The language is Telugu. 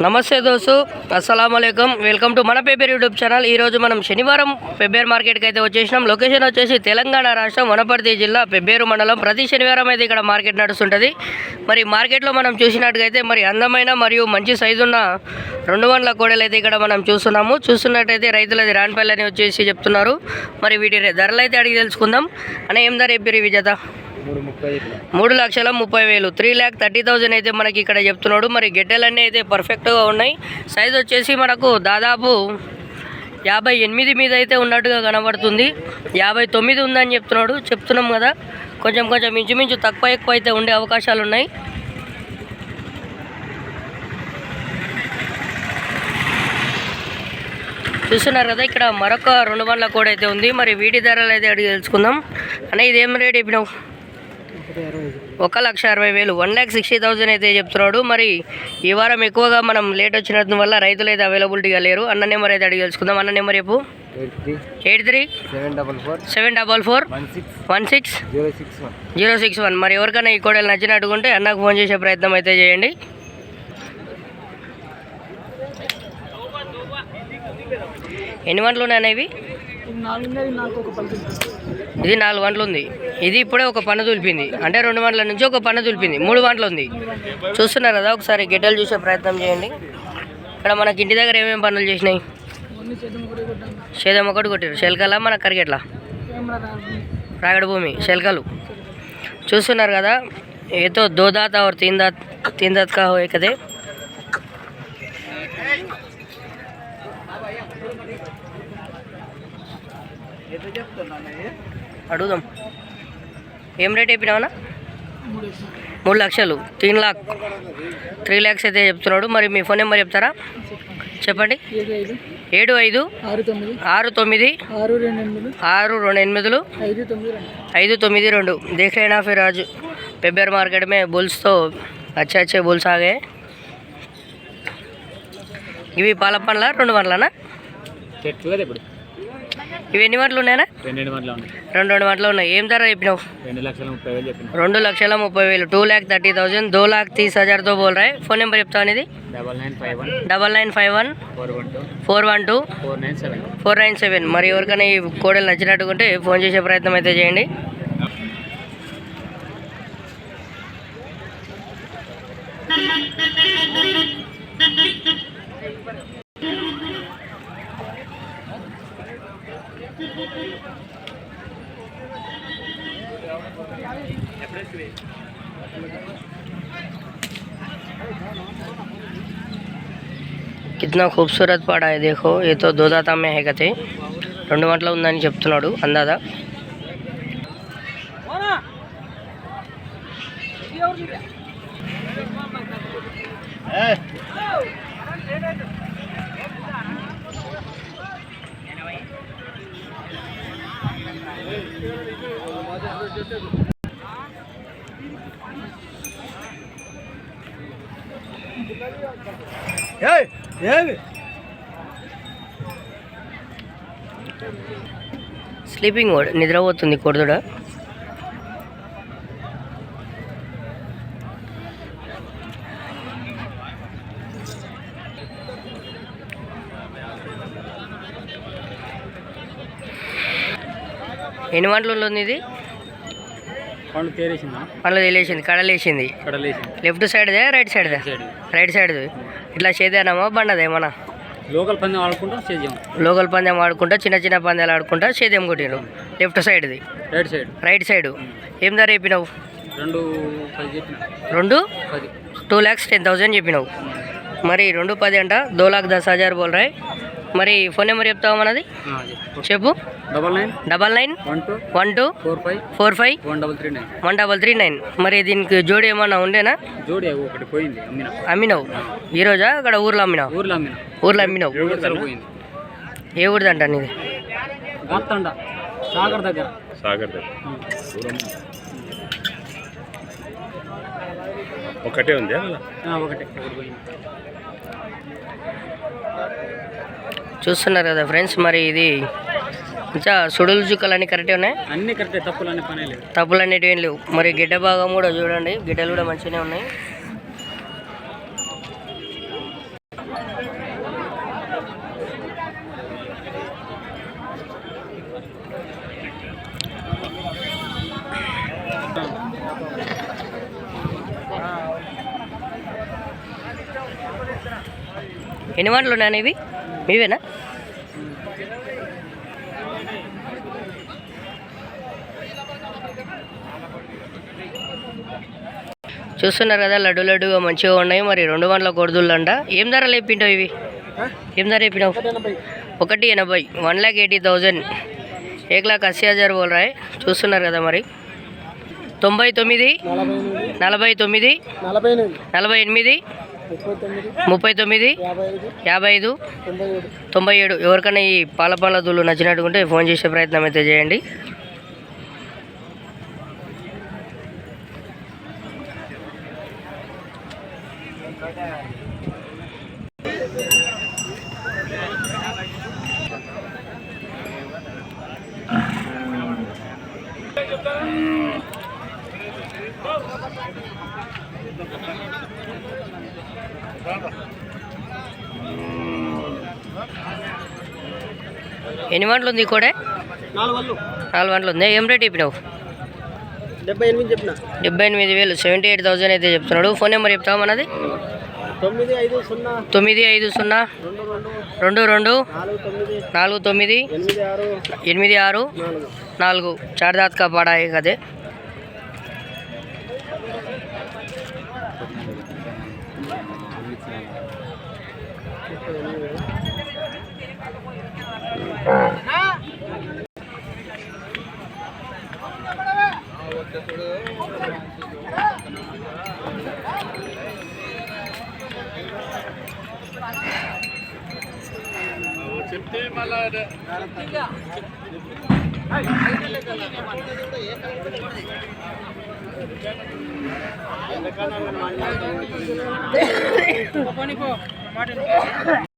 నమస్తే దోస్తు, అస్సలాముఅలైకుం. వెల్కమ్ టు మన పేపర్ యూట్యూబ్ ఛానల్. ఈరోజు మనం శనివారం పెబ్బేరు మార్కెట్కి అయితే వచ్చేసినాం. లొకేషన్ వచ్చేసి తెలంగాణ రాష్ట్రం వనపర్తి జిల్లా పెబ్బేరు మండలం. ప్రతి శనివారం అయితే ఇక్కడ మార్కెట్ నడుస్తుంటుంది. మరి మార్కెట్లో మనం చూసినట్టుగైతే మరి అందమైన మరియు మంచి సైజు ఉన్న 2 వందల కోడలు అయితే ఇక్కడ మనం చూస్తున్నట్టయితే రైతులది రాన్పల్లి అని వచ్చేసి చెప్తున్నారు. మరి వీటి ధరలు అయితే అడిగి తెలుసుకుందాం. అనే ఏం ధర చెప్పారు ఇవి జత? 3,30,000 3,30,000 అయితే మనకి ఇక్కడ చెప్తున్నాడు. మరి గెడ్డలన్నీ అయితే పర్ఫెక్ట్గా ఉన్నాయి. సైజ్ వచ్చేసి మనకు దాదాపు 58 మీద అయితే ఉన్నట్టుగా కనబడుతుంది. 59 ఉందని చెప్తున్నాం కదా. కొంచెం ఇంచుమించు తక్కువ ఎక్కువ అయితే ఉండే అవకాశాలు ఉన్నాయి. చూస్తున్నారు కదా, ఇక్కడ మరొక 2 వందల కోడి అయితే ఉంది. మరి వీటి ధరలు అయితే అడిగి తెలుసుకుందాం. అనే ఇదేం రేట్ చెప్పినావు? 1,60,000 1,60,000 అయితే చెప్తున్నాడు. మరి ఈ వారం ఎక్కువగా మనం లేట్ వచ్చినందు వల్ల రైతులు అయితే అవైలబిలిటీగా లేరు. అన్న నెంబర్ అయితే అడిగి తెలుసుకుందాం. అన్న నెంబర్ చెప్పు. 83-744-16-061. మరి ఎవరికైనా ఈ కోడలు నచ్చినట్టుకుంటే అన్నకు ఫోన్ చేసే ప్రయత్నం అయితే చేయండి. ఎన్ని వంటలు ఉన్నాయి ఇవి? ఇది 4 వంటలు ఉంది. ఇది ఇప్పుడే ఒక పన్ను తులిపింది, అంటే 2 వంటల నుంచి ఒక పన్ను తులిపింది. 3 వంటలు ఉంది. చూస్తున్నారు కదా, ఒకసారి గిడ్డలు చూసే ప్రయత్నం చేయండి. ఇక్కడ మనకి ఇంటి దగ్గర ఏమేమి పనులు చేసినాయి? సేదం ఒకటి కొట్టారు. శెల్కలా మన కరిగెట్లా రాగడ భూమి శెల్కలు. చూస్తున్నారు కదా, ఏతో 2 दांत और 3 दांत का हो कदे. అడుగుదాం. ఏం రేట్ చెప్పినావనా? 3 లక్షలు 3 लाख 3 lakhs అయితే చెప్తున్నాడు. మరి మీ ఫోన్ నెంబర్ చెప్తారా? చెప్పండి. 75-628-628-592. देख लेना फिर आज पेब्बर मार्केट में बुल्स तो अच्छे बुल्स आ गए. ఇవి పాల పండ్ల 2 వందలనా? ఇవి ఎన్ని వంటలు ఉన్నాయనా? 2 వంటలు ఉన్నాయి. ఏం ధర చెప్పినావు? 2,30,000 2,30,000 2,30,000 तो बोल रहा है. फोन नंबर చెప్తా అనేది 9951-412-497. మరి ఎవరికైనా ఈ కోడలు నచ్చినట్టుకుంటే ఫోన్ చేసే ప్రయత్నం అయితే చేయండి. कितना खूबसूरत पड़ा है देखो. ये तो 2 दाता में है कते. 2 వంటలు ఉందని చెప్తున్నాడు అందాదా. స్లీపింగ్ మోడ్, నిద్రపోతుంది కొడుదుడ. ఎన్ని వంటలు ఉంది ఇది? పండ్లు తెలిసింది, కడలేసింది. లెఫ్ట్ సైడ్దే రైట్ సైడ్దే? రైట్ సైడ్ది. ఇట్లా చేదేనామా బండదేమన్నా? లోకల్ పందెం ఆడుకుంటా చిన్న పందాలు ఆడుకుంటా చేదేం కొట్టిరు. లెఫ్ట్ సైడ్ది. Right side. ఏం ధర చెప్పినావు? 2,10,000 చెప్పినావు. మరి 2,10 అంట. 2,10,000 बोल रहा है. మరి ఫోన్ నెంబర్ చెప్తావా మనది? చెప్పు. 99-12-45-133-9. మరి దీనికి జోడి ఏమన్నా ఉండేనా? అమ్మినావు ఈరోజా? అక్కడ ఊర్లో అమ్మినావు? ఊర్లో అమ్మినావు. ఏ ఊరిదంట నీది? ఒకటే ఉంది. చూస్తున్నారు కదా ఫ్రెండ్స్, మరి ఇది ఇంకా సుడులు చుక్కలన్నీ కరెక్టే ఉన్నాయి. అన్ని కరెక్టే, తప్పులు అనేటివి ఏం లేవు. మరి గిడ్డ భాగం కూడా చూడండి, గిడ్డలు కూడా మంచిగానే ఉన్నాయి. ఎన్ని వంటలు ఉన్నాయని ఇవి మీవేనా? చూస్తున్నారు కదా, లడ్డు లడ్డుగా మంచిగా ఉన్నాయి. మరి 2 వంటల కొడుదుళ్ళు అంట. ఏం ధర లేపింటావు ఇవి? ఏం ధర లేపినావు? 180, 1,80,000, 1,80,000 బోల్ రాయ్. చూస్తున్నారు కదా మరి. 99, 49, 48, 39, 55, 97. ఎవరికైనా ఈ పాల పండ్ల దూళ్ళు నచ్చినట్టుకుంటే ఫోన్ చేసే ప్రయత్నం అయితే చేయండి. ఎన్ని వంటలు ఉంది కూడా? 4 వంటలు ఉంది. ఏం రేట్ చెప్పినావు? 78 చెప్పిన. 78,000, 78,000 అయితే చెప్తున్నాడు. ఫోన్ నెంబర్ చెప్తావా మనది? 950 22 49 86 4. చార్దాత్ కా పాడా है కదే. చెప్తే మళ్ళీ